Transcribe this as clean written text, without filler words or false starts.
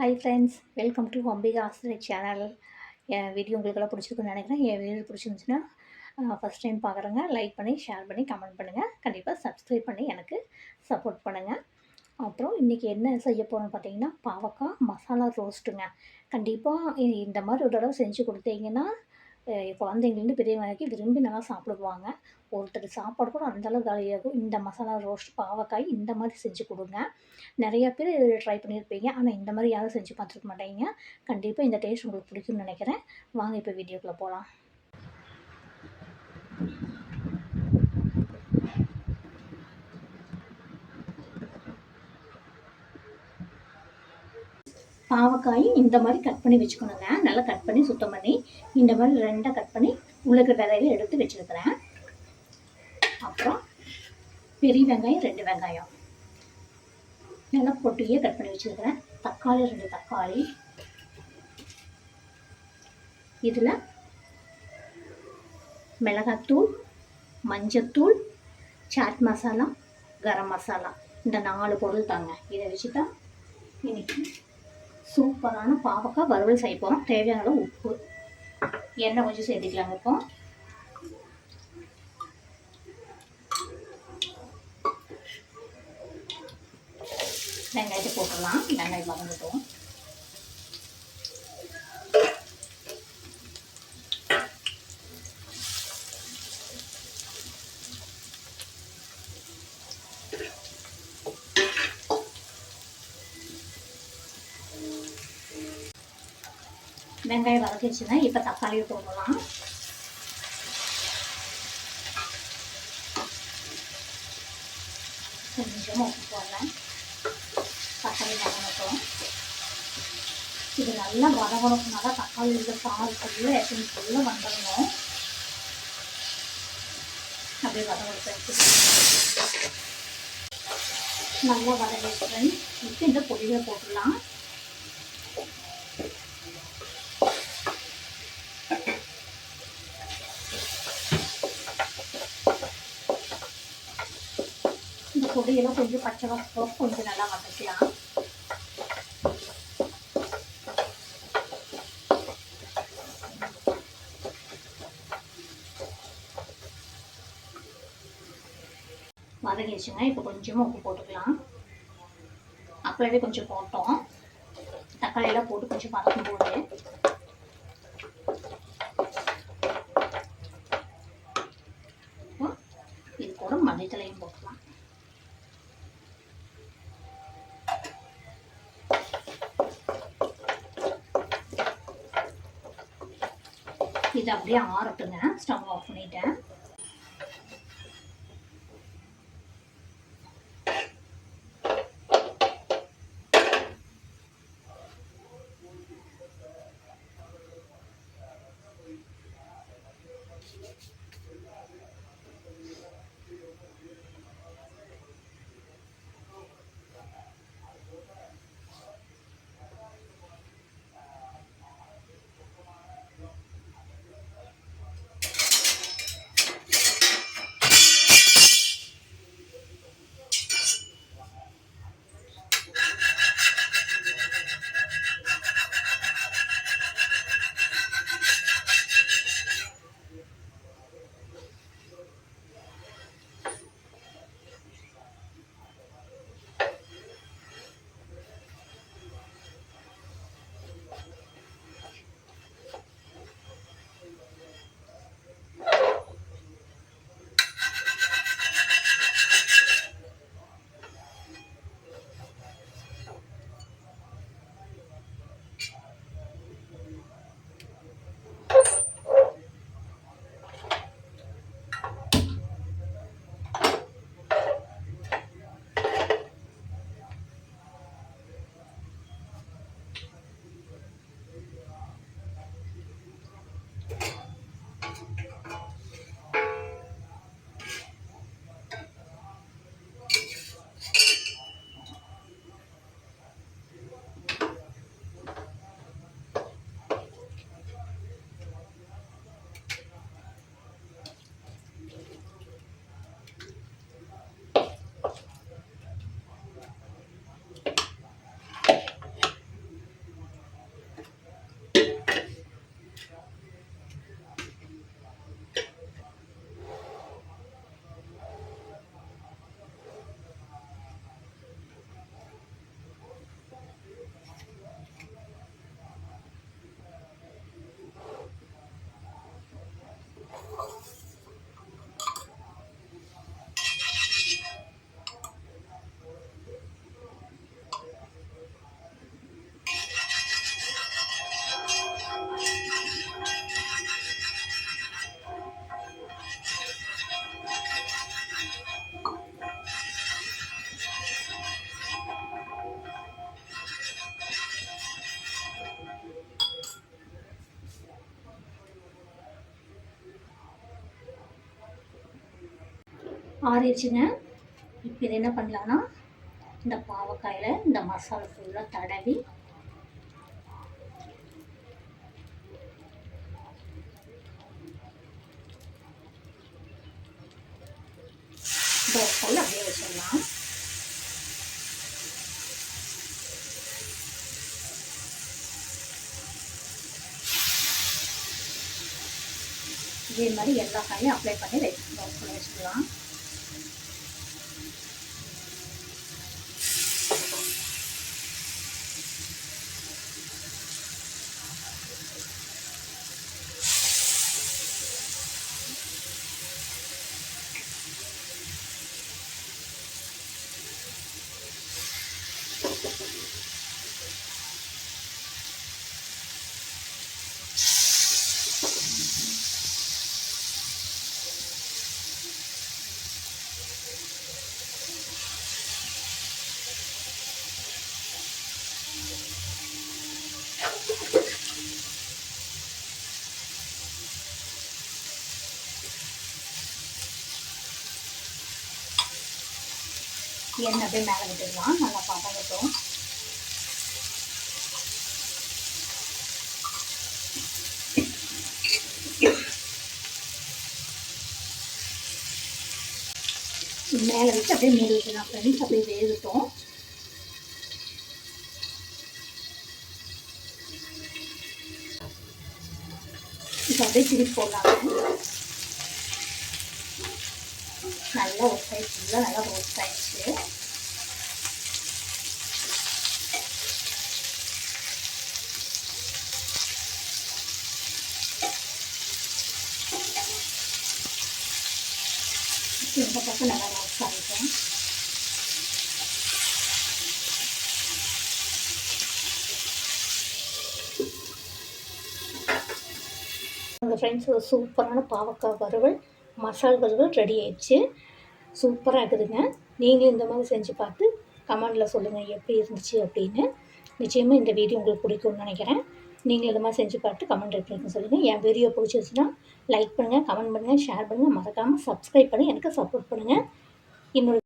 Hi friends, welcome to Ambika ஆஸ்திரேட் channel. என் video உங்களுக்கெல்லாம் பிடிச்சிருக்குன்னு நினைக்கிறேன். என் வீடியோ பிடிச்சிருந்துச்சுன்னா ஃபஸ்ட் டைம் பார்க்குறேங்க, லைக் பண்ணி ஷேர் பண்ணி கமெண்ட் பண்ணுங்கள். கண்டிப்பாக சப்ஸ்கிரைப் பண்ணி எனக்கு சப்போர்ட் பண்ணுங்கள். அப்புறம் இன்றைக்கி என்ன செய்ய போகிறோம்னு பார்த்தீங்கன்னா, பாவக்காய் மசாலா ரோஸ்ட்டுங்க. கண்டிப்பாக இந்த மாதிரி ஒரு தடவை செஞ்சு கொடுத்தீங்கன்னா குழந்தைங்கலேருந்து பெரியவங்க வரைக்கும் விரும்பி நல்லா சாப்பிடுவாங்க. ஒருத்தர் சாப்பாடு கூட அந்தளவு காலியாகும். இந்த மசாலா ரோஸ்ட் பாவக்காய் இந்த மாதிரி செஞ்சு கொடுங்க. நிறையா பேர் ட்ரை பண்ணியிருப்பீங்க, ஆனால் இந்த மாதிரி யாரும் செஞ்சு பார்த்துருக்க மாட்டீங்க. கண்டிப்பாக இந்த டேஸ்ட் உங்களுக்கு பிடிக்கும்னு நினைக்கிறேன். வாங்க இப்போ வீடியோக்குள்ளே போகலாம். பாவக்காய் இந்த மாதிரி கட் பண்ணி வச்சுக்கணுங்க. நல்லா கட் பண்ணி சுத்தம் பண்ணி இந்த மாதிரி ரெண்டாக கட் பண்ணி உள்ளுக்கு விதையில எடுத்து வச்சுருக்கிறேன். அப்புறம் பெரிய வெங்காயம் 2 வெங்காயம் நல்லா பொட்டியே கட் பண்ணி வச்சுருக்கிறேன். தக்காளி 2 தக்காளி. இதில் மிளகாத்தூள், மஞ்சத்தூள், சாட் மசாலா, கரம் மசாலா இந்த 4 பொருள் தாங்க. இதை வச்சு தான் இன்னைக்கு சூப்பரான பாவக்காய் வறுவல் செய்ய போகிறோம். தேவையான அளவு உப்பு, எண்ணெய் கொஞ்சம் சேர்த்துக்கலாங்க. இப்போ வெங்காயத்தை போட்டுடலாம். வெங்காயம் வதங்கட்டும். வெங்காயம் வதக்கிடுச்சுன்னா இப்போ தக்காளியை போடலாம். கொஞ்சமாக உப்பு போடலாம். தக்காளி வதங்கட்டும். இது நல்லா வதங்கணும்னா தான் தக்காளி இருக்க சாறு ஃபுல்லாக எசன்ஸ் ஃபுல்லாக வந்துடணும். அப்படியே வதங்கட்டும். நல்லா வதங்கிட்டு இப்போ இந்த பொடியை போட்டுடலாம். இந்த பொடியெல்லாம் கொஞ்சம் பச்சை வாசம் கொஞ்சம் நல்லா வதக்கலாம். வதங்கிடுச்சுங்க. இப்போ கொஞ்சமாக உப்பு போட்டுக்கலாம். அப்பவே கொஞ்சம் போட்டோம். தக்காளியெல்லாம் போட்டு கொஞ்சம் வதக்கும் போது இது கூட மல்லித்தலையும் போட்டுக்கலாம். இது அப்படியே ஆறட்டுங்க. ஸ்டவ் ஆஃப் பண்ணிட்டேன். ஆறிடுச்சுங்க. இப்போ இது என்ன பண்ணலான்னா, இந்த பாவக்காயில் இந்த மசாலா ஃபுல்லாக தடவி தோசையில் அப்படியே வச்சிடலாம். இதே மாதிரி எல்லா காயும் அப்ளை பண்ணி வச்சுக்கலாம். எண்ணெய் அப்படியே மேலே விட்டுடலாம். நல்லா பதங்கட்டும். மேலே வச்சு அப்படியே மூடி வைக்கலாம் ஃப்ரெண்ட்ஸ். அப்படியே வேகட்டும். இப்போ அப்படியே திருப்பி போடலாங்க. நல்லா ஒரு சைடு ஃபுல்லாக நல்லா ரோஸ்ட் ஆயிடுச்சு. இந்த பக்கம் நல்லா ரோஸ்ட் ஆகிட்டோம். உங்கள் ஃப்ரெண்ட்ஸ் ஒரு சூப்பரான பாவக்காய் வறுவல், மசால் வறுவல் ரெடி ஆயிடுச்சு. சூப்பராக இருக்குதுங்க. நீங்களும் இந்த மாதிரி செஞ்சு பார்த்து கமெண்டில் சொல்லுங்கள் எப்படி இருந்துச்சு அப்படின்னு. நிச்சயமாக இந்த வீடியோ உங்களுக்கு பிடிக்கும்னு நினைக்கிறேன். நீங்களும் இந்த மாதிரி செஞ்சு பார்த்து கமெண்ட் ரிப்ளைக்கு சொல்லுங்கள். என் வீடியோ பிடிச்சிருச்சுன்னா லைக் பண்ணுங்கள், கமெண்ட் பண்ணுங்கள், ஷேர் பண்ணுங்கள். மறக்காமல் சப்ஸ்கிரைப் பண்ணி எனக்கு சப்போர்ட் பண்ணுங்கள். இன்னொரு